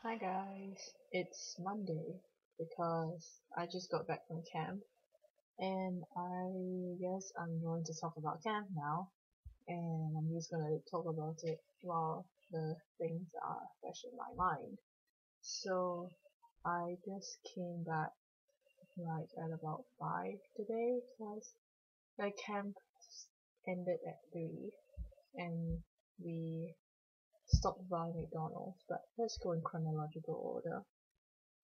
Hi guys, it's Monday because I just got back from camp and I guess I'm going to talk about camp now and I'm just gonna talk about it while the things are fresh in my mind. So I just came back like at about 5 today because the camp ended at 3 and we stopped by McDonald's, but let's go in chronological order.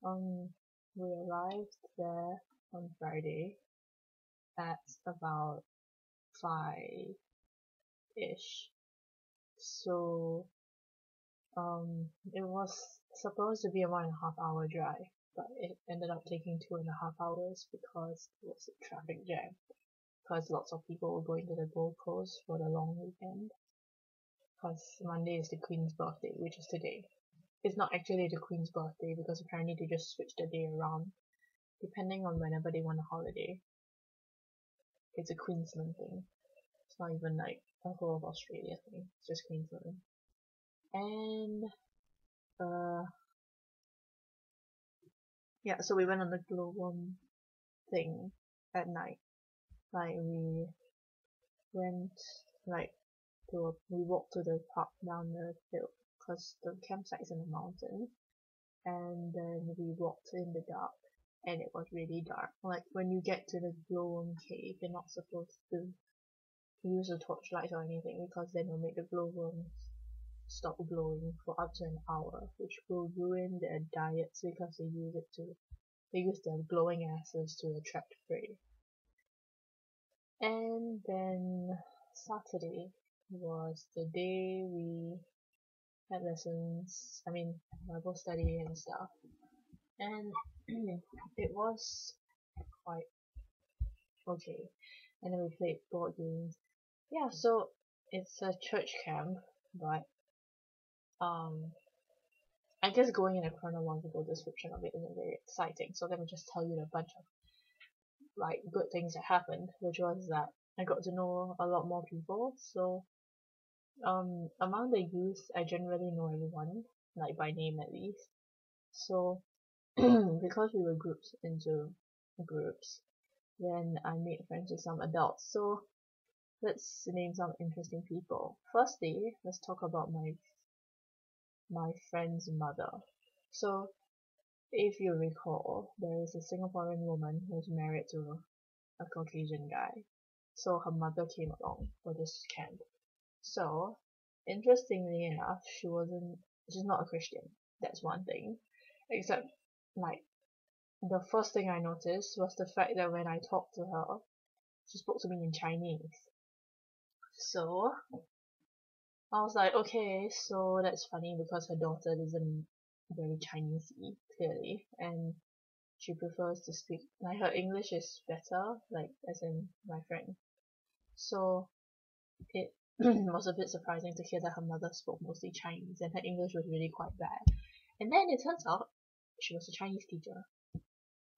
Um, we arrived there on Friday at about 5-ish. So, it was supposed to be a 1.5 hour drive, but it ended up taking 2.5 hours because it was a traffic jam. Because lots of people were going to the Gold Coast for the long weekend. Because Monday is the Queen's birthday, which is today. It's not actually the Queen's birthday because apparently they just switched the day around depending on whenever they want a holiday. It's a Queensland thing. It's not even like a whole of Australia thing. It's just Queensland. And uh yeah, so we went on the glowworm thing at night. Like we went like we walked to the park down the hill because the campsite's in the mountain, and then we walked in the dark and it was really dark. Like when you get to the glowworm cave, you're not supposed to use a torchlight or anything because then it'll make the glowworms stop glowing for up to an hour, which will ruin their diets because they use their glowing asses to attract prey. And then Saturday was the day we had lessons, Bible study and stuff. And it was quite okay. And then we played board games. Yeah, so it's a church camp, but um I guess going in a chronological description of it isn't very exciting, so let me just tell you a bunch of like good things that happened, which was that I got to know a lot more people. So among the youth, I generally know everyone, like by name at least. So because we were grouped into groups, then I made friends with some adults. So let's name some interesting people. Firstly, let's talk about my friend's mother. So if you recall, there is a Singaporean woman who's married to a Caucasian guy. So her mother came along for this camp. So, interestingly enough, she's not a Christian. That's one thing. Except, like, the first thing I noticed was the fact that when I talked to her, she spoke to me in Chinese. So, I was like, okay, so that's funny because her daughter isn't very Chinesey, clearly, and she prefers to speak, like, her English is better, like, as in my friend. So, it was a bit surprising to hear that her mother spoke mostly Chinese and her English was really quite bad. And then it turns out she was a Chinese teacher.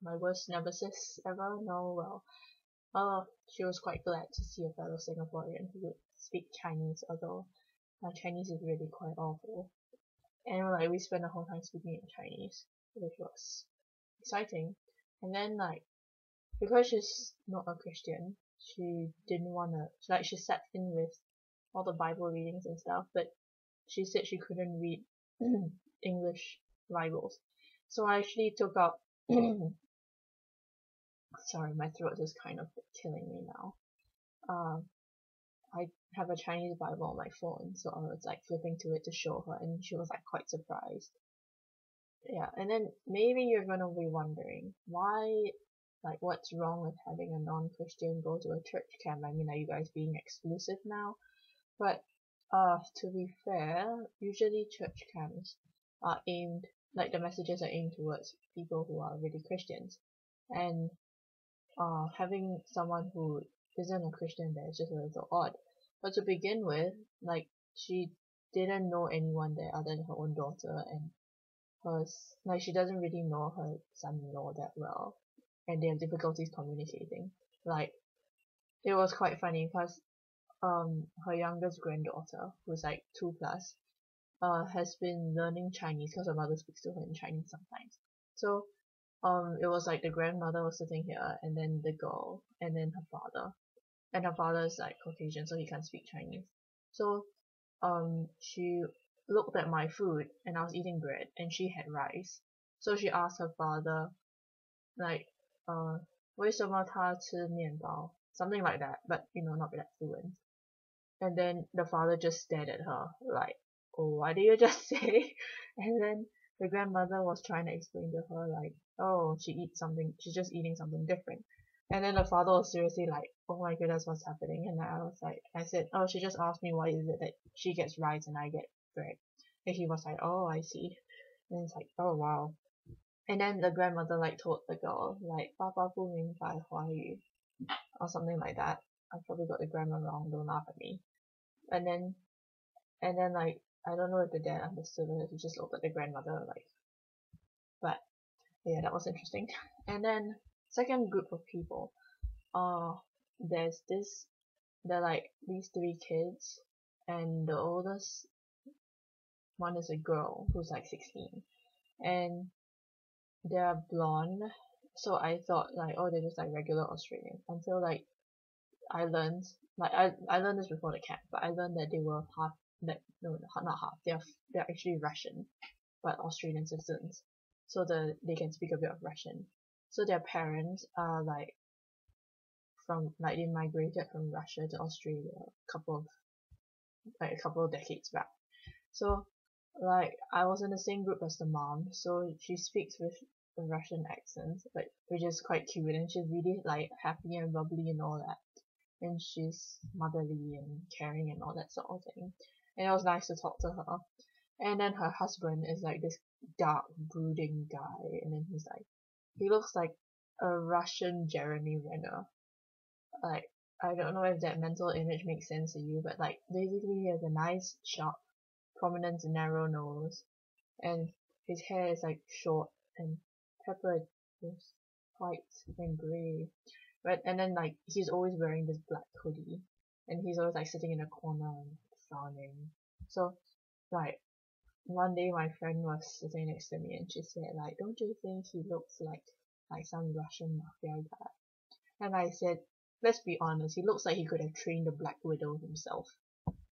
My worst nemesis ever? No, well, she was quite glad to see a fellow Singaporean who would speak Chinese, although my Chinese is really quite awful. And like we spent the whole time speaking in Chinese, which was exciting. And then like because she's not a Christian, she didn't wanna like she sat in with all the Bible readings and stuff, but she said she couldn't read English Bibles. So I actually took out sorry, my throat is kind of killing me now. Um, I have a Chinese Bible on my phone, so I was like flipping to it to show her, and she was like quite surprised. Yeah, and then maybe you're gonna be wondering why, like, what's wrong with having a non-Christian go to a church camp? I mean, are you guys being exclusive now? But to be fair, usually church camps are aimed, like the messages are aimed towards people who are really Christians, and having someone who isn't a Christian there is just a little odd. But to begin with, like she didn't know anyone there other than her own daughter, and like she doesn't really know her son-in-law that well, and they have difficulties communicating. Like it was quite funny because her youngest granddaughter, who's like 2 plus, has been learning Chinese because her mother speaks to her in Chinese sometimes. So it was like the grandmother was sitting here, and then the girl, and then her father, and her father is like Caucasian, so he can't speak Chinese. So she looked at my food, and I was eating bread, and she had rice. So she asked her father, like, 为什么他吃面包? Something like that, but not that fluent. And then the father just stared at her, like, oh, what did you just say? And then the grandmother was trying to explain to her, like, oh, she's just eating something different. And then the father was seriously like, oh my goodness, what's happening? And I said, oh, she just asked me why is it that she gets rice and I get bread. And he was like, oh, I see. And it's like, oh wow. And then the grandmother like told the girl, like, 爸爸不明白华语 or something like that. I probably got the grammar wrong, don't laugh at me. And then like I don't know if the dad understood it, he just looked at the grandmother like, but yeah, that was interesting. And then second group of people, uh there's this there are like these three kids, and the oldest one is a girl who's like 16, and they're blonde. So I thought like, oh, they're just like regular Australians, until like I learned, like I learned this before the camp, but I learned that they were half, that no, not half, they're actually Russian, but Australian citizens, so they can speak a bit of Russian. So their parents are they migrated from Russia to Australia a couple of decades back. So like I was in the same group as the mom, so she speaks with a Russian accent, which is quite cute, and she's really like happy and bubbly and all that. And she's motherly and caring and all that sort of thing. And it was nice to talk to her. And then her husband is like this dark, brooding guy, and then he looks like a Russian Jeremy Renner. Like, I don't know if that mental image makes sense to you, but like basically he has a nice, sharp, prominent, narrow nose, and his hair is like short and peppered with white and grey. But and then like he's always wearing this black hoodie, and he's always like sitting in a corner and frowning. So like one day my friend was sitting next to me, and she said like, don't you think he looks like some Russian mafia guy? And I said, let's be honest, he looks like he could have trained the Black Widow himself.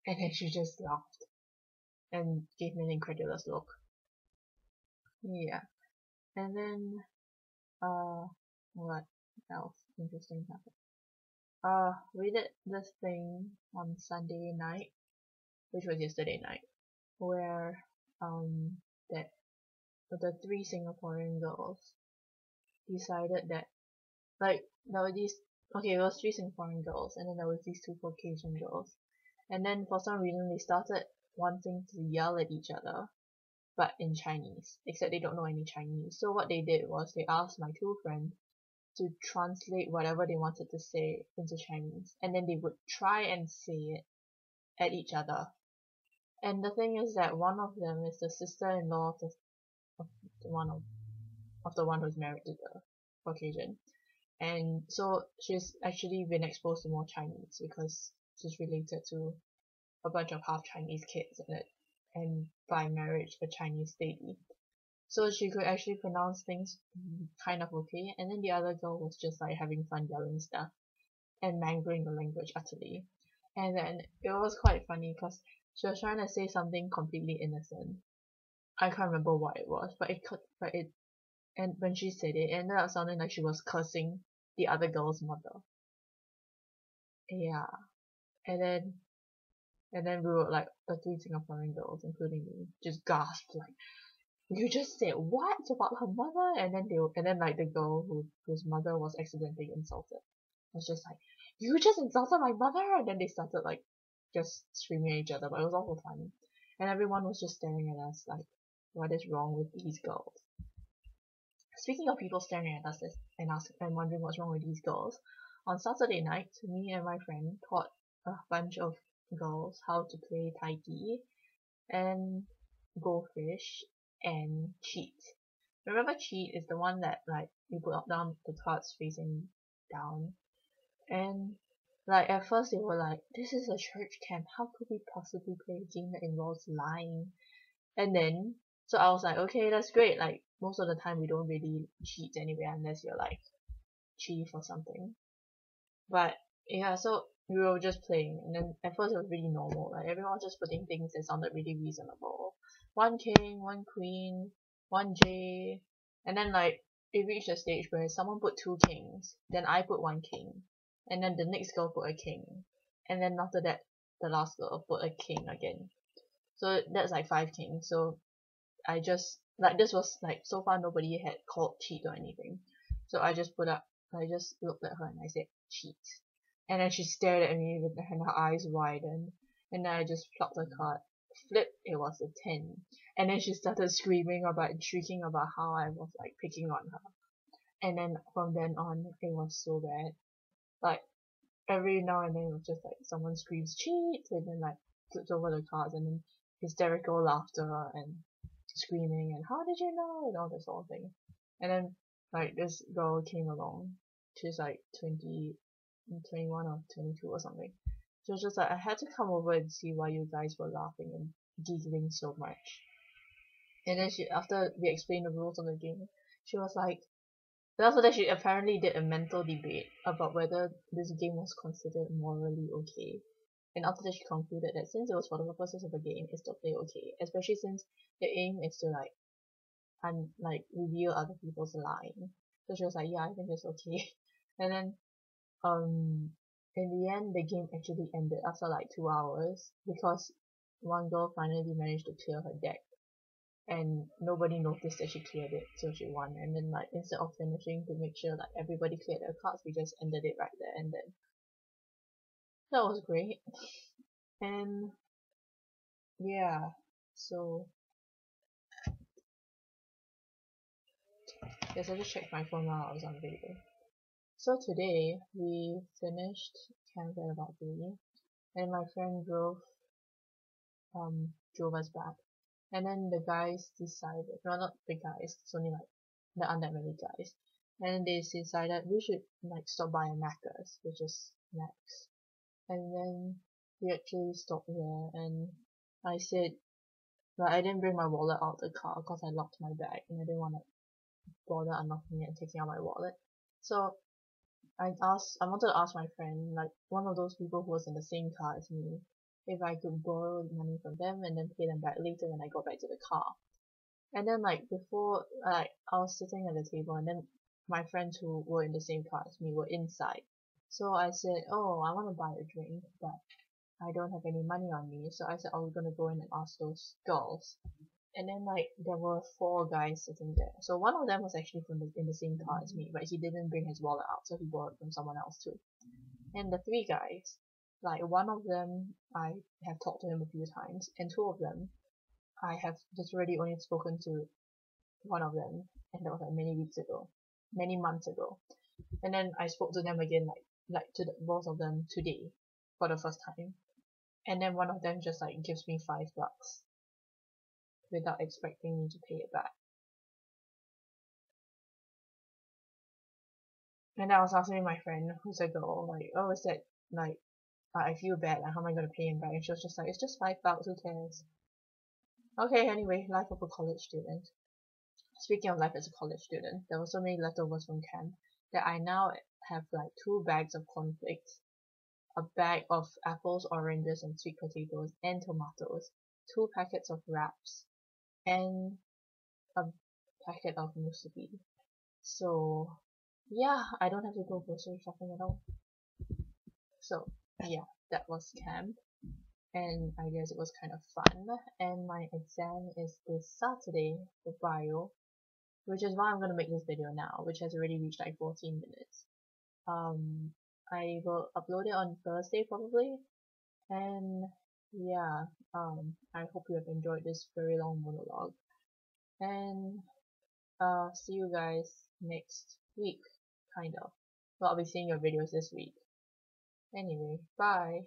And then she just laughed and gave me an incredulous look. Yeah. And then what else interesting happened? We did this thing on Sunday night, which was yesterday night, where that the three Singaporean girls decided that, like, there were these, okay, there was three Singaporean girls, and then there was these two Caucasian girls, and then for some reason they started wanting to yell at each other, but in Chinese, except they don't know any Chinese. So what they did was they asked my two friends to translate whatever they wanted to say into Chinese, and then they would try and say it at each other. And the thing is that one of them is the sister-in-law of the one who's married to the Caucasian, and so she's actually been exposed to more Chinese because she's related to a bunch of half Chinese kids in it, and by marriage a Chinese lady. So she could actually pronounce things kind of okay, and then the other girl was just like having fun yelling stuff and mangling the language utterly. And then it was quite funny because she was trying to say something completely innocent. I can't remember what it was, and when she said it, it ended up sounding like she was cursing the other girl's mother. Yeah. And then we were like, the three Singaporean girls, including me, just gasped like, you just said what about her mother? And then like the girl whose mother was accidentally insulted was just like, you just insulted my mother? And then they started like just screaming at each other, but it was awful funny. And everyone was just staring at us like, what is wrong with these girls? Speaking of people staring at us and wondering what's wrong with these girls, on Saturday night, me and my friend taught a bunch of girls how to play Tai Chi and Go Fish and Cheat. Remember Cheat is the one that like you put up down the cards facing down, and like at first they were like, this is a church camp, how could we possibly play a game that involves lying? And then, so I was like, okay, that's great. Like, most of the time we don't really cheat anyway unless you're like chief or something. But yeah, so we were just playing, and then at first it was really normal. Like everyone was just putting things that sounded really reasonable. One king, one queen, one J, and then like it reached a stage where someone put two kings, then I put one king, and then the next girl put a king, and then after that the last girl put a king again. So that's like five kings. So I just like this was like so far nobody had called cheat or anything. So I just looked at her and I said cheat. And then she stared at me with her eyes widened. And then I just plucked a card. Flip, it was a 10. And then she started screaming about shrieking about how I was like picking on her. And then from then on it was so bad. Like every now and then it was just like someone screams cheat and then like flips over the cards and then hysterical laughter and screaming and how did you know and all this sort of thing. And then like this girl came along. She's like 21 or 22 or something. She was just like, I had to come over and see why you guys were laughing and giggling so much. And then after we explained the rules of the game, she was like, then after that she apparently did a mental debate about whether this game was considered morally okay. And after that she concluded that since it was for the purposes of the game, it's totally okay. Especially since the aim is to like reveal other people's lying. So she was like, yeah, I think it's okay. And then in the end the game actually ended after like 2 hours because one girl finally managed to clear her deck and nobody noticed that she cleared it, so she won. And then like instead of finishing to make sure like everybody cleared their cards, we just ended it right there and then. That was great. And yeah, so yes, I just checked my phone while I was on video. So today we finished camp at about 3, and my friend drove us back. And then the guys decided, well, not the guys, it's only like there aren't that many guys. And they decided we should like stop by a Macca's, which is Max. And then we actually stopped there, and I said, like I didn't bring my wallet out of the car because I locked my bag and I didn't want to bother unlocking it and taking out my wallet. So I wanted to ask my friend, like one of those people who was in the same car as me, if I could borrow money from them and then pay them back later when I got back to the car. And then like before, like I was sitting at the table and then my friends who were in the same car as me were inside. So I said, oh, I want to buy a drink, but I don't have any money on me. So I said I was gonna go in and ask those girls. And then like there were 4 guys sitting there. So one of them was actually in the same car as me, but he didn't bring his wallet out, so he borrowed from someone else too. And the 3 guys, like one of them I have talked to him a few times, and 2 of them I have just already only spoken to one of them, and that was like many weeks ago, many months ago. And then I spoke to them again, like to both of them today for the first time. And then one of them just like gives me $5 without expecting me to pay it back. And I was asking my friend, who's a girl, like, oh, is that like I feel bad, like how am I gonna pay him back? And she was just like, it's just $5, who cares? Okay, anyway, life of a college student. Speaking of life as a college student, there were so many leftovers from camp that I now have like 2 bags of cornflakes, a bag of apples, oranges, and sweet potatoes and tomatoes, 2 packets of wraps, and a packet of muesli. So yeah, I don't have to go grocery shopping at all. So yeah, that was camp, and I guess it was kind of fun. And my exam is this Saturday for bio, which is why I'm gonna make this video now, which has already reached like 14 minutes. I will upload it on Thursday probably, and yeah, I hope you have enjoyed this very long monologue, and see you guys next week, kind of. Well, I'll be seeing your videos this week. Anyway, bye.